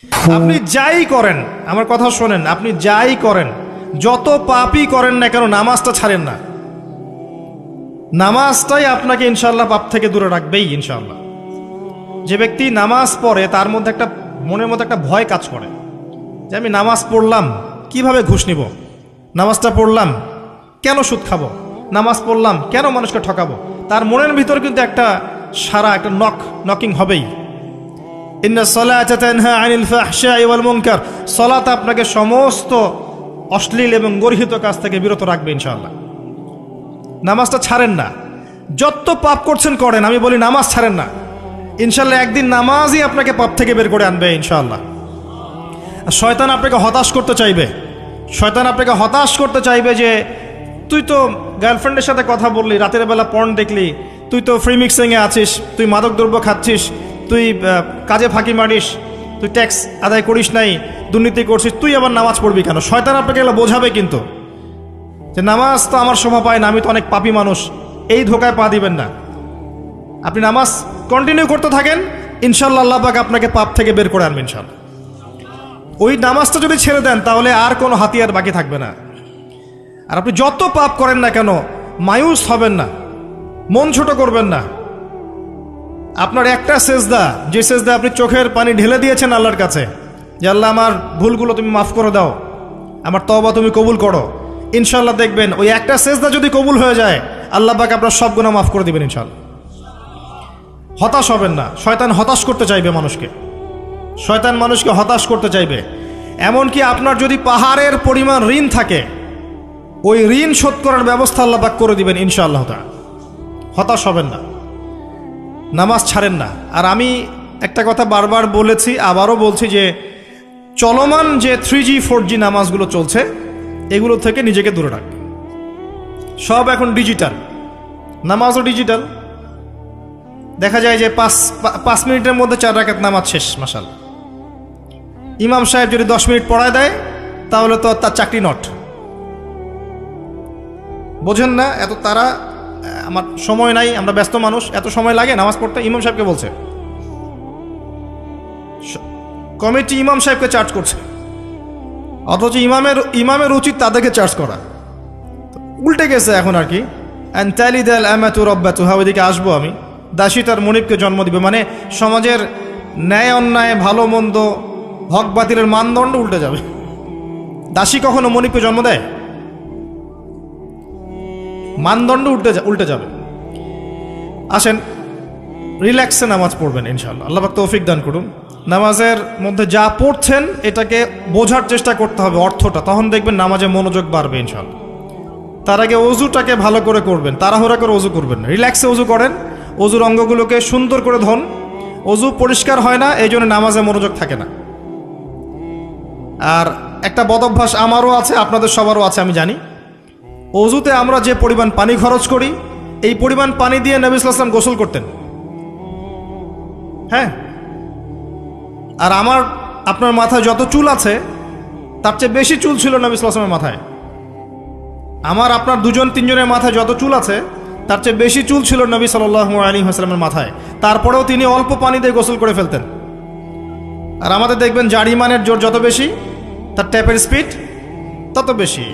আপনি যাই করেন, আমার কথা শোনেন, আপনি যাই করেন, যত পাপই করেন না কেন, নামাজটা ছাড়েন না। নামাজটাই আপনাকে ইনশাআল্লাহ পাপ থেকে দূরে রাখবেই ইনশাআল্লাহ। যে ব্যক্তি নামাজ পড়ে তার মধ্যে একটা মনের মধ্যে একটা ভয় কাজ করে যে আমি নামাজ পড়লাম কিভাবে ঘুষ নিব, নামাজটা পড়লাম কেন সুদ খাবো, নামাজ পড়লাম কেন মানুষকে ঠকাবো। তার মনের ভিতর কিন্তু একটা সারা একটা নকিং হবেই। ইন্না সলাতা তানহা আনিল ফাহশাই ওয়াল মুনকার, সালাত আপনাকে সমস্ত অশ্লীল এবং গর্হিত কাজ থেকে বিরত রাখবে ইনশাআল্লাহ। নামাজটা ছাড়েন না, যত পাপ করছেন করেন, আমি বলি নামাজ ছাড়েন না। ইনশাআল্লাহ একদিন নামাজই আপনাকে পাপ থেকে বের করে আনবে ইনশাআল্লাহ। শয়তান আপনাকে হতাশ করতে চাইবে, শয়তান আপনাকে হতাশ করতে চাইবে যে তুই তো গার্লফ্রেন্ডের সাথে কথা বললি, রাতের বেলা পর্ন দেখলি, তুই তো ফ্রি মিক্সিংয়ে আছিস, তুই মাদক দ্রব্য খাচ্ছিস, তুই কাজে ফাঁকি মারিস, তুই ট্যাক্স আদায় করিস নাই, দুর্নীতি করছিস, তুই আবার নামাজ পড়বি কেন। শয়তান আপনাকে এগুলো বোঝাবে কিন্তু যে নামাজ তো আমার শোভা পায় না, আমি তো অনেক পাপী মানুষ। এই ধোকায় পা দিবেন না। আপনি নামাজ কন্টিনিউ করতে থাকেন, ইনশাআল্লাহ আল্লাহ পাক আপনাকে পাপ থেকে বের করে আনবেন ইনশাআল্লাহ। ওই নামাজটা যদি ছেড়ে দেন তাহলে আর কোনো হাতিয়ার বাকি থাকবে না। আর আপনি যত পাপ করেন না কেন মায়ুস হবেন না, মন ছোট করবেন না। আপনার একটা সেজদা, যে সেজদা আপনি চোখের পানি ঢেলে দিয়েছেন আল্লাহর কাছে যে আল্লাহ আমার ভুলগুলো তুমি মাফ করে দাও, আমার তওবা তুমি কবুল করো, ইনশাআল্লাহ দেখবেন ওই একটা সেজদা যদি কবুল হয়ে যায় আল্লাহ পাক আপনার সব গুনাহ মাফ করে দিবেন ইনশাআল্লাহ। হতাশ হবেন না। শয়তান হতাশ করতে চাইবে মানুষকে, শয়তান মানুষকে হতাশ করতে চাইবে। এমনকি আপনার যদি পাহাড়ের পরিমাণ ঋণ থাকে, ওই ঋণ শোধ করার ব্যবস্থা আল্লাহ পাক করে দিবেন ইনশাআল্লাহ তাআলা। হতাশ হবেন না, নামাজ ছাড়েন না। আর আমি একটা কথা বারবার বলেছি, আবারও বলছি যে চলমান যে 3G 4G নামাজগুলো চলছে এগুলো থেকে নিজেকে দূরে রাখবেন। সব এখন ডিজিটাল, নামাজও ডিজিটাল। দেখা যায় যে 5 মিনিটের মধ্যে 4 রাকাত নামাজ শেষ মাশাআল্লাহ। ইমাম সাহেব যদি 10 মিনিট পড়ায় দেয় তাহলে তো তার চাকরি নট। বোঝেন না এত তারা, আমার সময় নাই, আমরা ব্যস্ত মানুষ, এত সময় লাগে নামাজ পড়তে। ইমাম সাহেবকে বলছে, কমিটি ইমাম সাহেবকে চার্জ করছে, অথচ ইমামের উচিত তাদেরকে চার্জ করা। উল্টে গেছে এখন আর কি। ওইদিকে আসবো আমি। দাসী তার মনিবকে জন্ম দিবে, মানে সমাজের ন্যায় অন্যায় ভালো মন্দ হক বাতিলের মানদণ্ড উল্টে যাবে। দাসী কখনো মনিবকে জন্ম দেয়? মানদণ্ড উল্টে যাবে। আসেন রিল্যাক্সে নামাজ পড়বেন ইনশাআল্লাহ। আল্লাহ পাক তৌফিক দান করুন। নামাজের মধ্যে যা পড়ছেন এটাকে বোঝার চেষ্টা করতে হবে অর্থটা, তখন দেখবেন নামাজে মনোযোগ বাড়বে ইনশাআল্লাহ। তার আগে অজুটাকে ভালো করে করবেন, তাড়াহুড়া করে অজু করবেন না, রিল্যাক্সে অজু করেন। অজুর অঙ্গগুলোকে সুন্দর করে ধন। অজু পরিষ্কার হয় না, এই জন্য নামাজে মনোযোগ থাকে না। আর একটা বদ অভ্যাস আমারও আছে, আপনাদের সবারও আছে আমি জানি। অজুতে আমরা যে পরিমাণ পানি খরচ করি, এই পরিমাণ পানি দিয়ে নবী সাল্লাল্লাহু আলাইহি ওয়াসাল্লাম গোসল করতেন। হ্যাঁ, আর আপনার মাথায় যত চুল আছে তার চেয়ে বেশি চুল ছিল নবী সাল্লাল্লাহু আলাইহি ওয়াসাল্লামের মাথায়। আপনার 2-3 জনের মাথায় যত চুল আছে তার চেয়ে বেশি চুল ছিল নবী সাল্লাল্লাহু আলাইহি ওয়াসাল্লামের মাথায়। তারপরেও তিনি অল্প পানি দিয়ে গোসল করে ফেলতেন। আর আমাদের দেখবেন জারিমানের জোর যত বেশি, তার ট্যাপের স্পিড তত বেশি।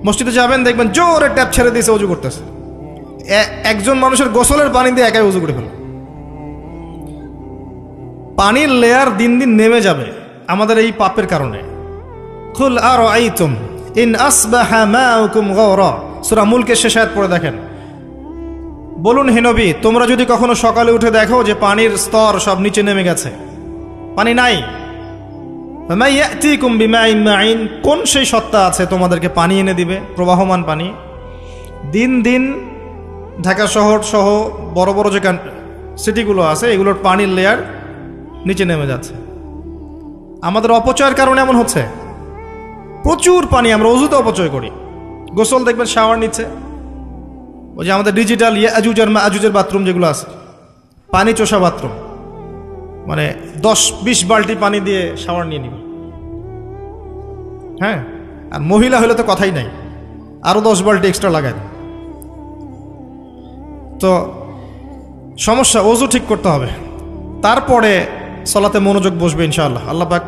মসজিদে যাবেন দেখবেন জোরে ট্যাপ ছেড়ে দিয়েছে, অজু করতেছে। একজন মানুষের গোসলের পানি দিয়ে একাই অজু করে ফেল। পানির লেয়ার দিন দিন নেমে যাবে আমাদের এই পাপের কারণে। কুল আরাআইতুম ইন আসবাহা মাউকুম গাওরা, সূরা মুলকের শেষ আয়াত পড়ে দেখেন। বলুন হে নবী, তোমরা যদি কখনো সকালে উঠে দেখো যে পানির স্তর সব নিচে নেমে গেছে, পানি নাই, ফামাইয়াতিকুম বিমাইন মাইন, কোন সেই সত্তা আছে তোমাদেরকে পানি এনে দিবে, প্রবাহমান পানি। দিন দিন ঢাকা শহর সহ বড় বড় যে সিটিগুলো আছে এগুলোর পানির লেয়ার নিচে নেমে যাচ্ছে। আমাদের অপচয়ের কারণে এমন হচ্ছে। প্রচুর পানি আমরা অজুতে অপচয় করি। গোসল দেখবেন শাওয়ার নিচ্ছে, ওই যে আমাদের ডিজিটাল ইয়াজুজ আর মাজুজের বাথরুম যেগুলো আছে, পানি চোষা বাথরুম, মানে 10-20 বালতি পানি দিয়ে শাওয়ার নিয়ে নিবি। হ্যাঁ, আর মহিলা হলে তো কথাই নাই, আরো 10 বালতি এক্সট্রা লাগায়। তো সমস্যা, অজু ঠিক করতে হবে। তারপরে সলাতে মনোযোগ বসবে ইনশাআল্লাহ। আল্লাহ পাক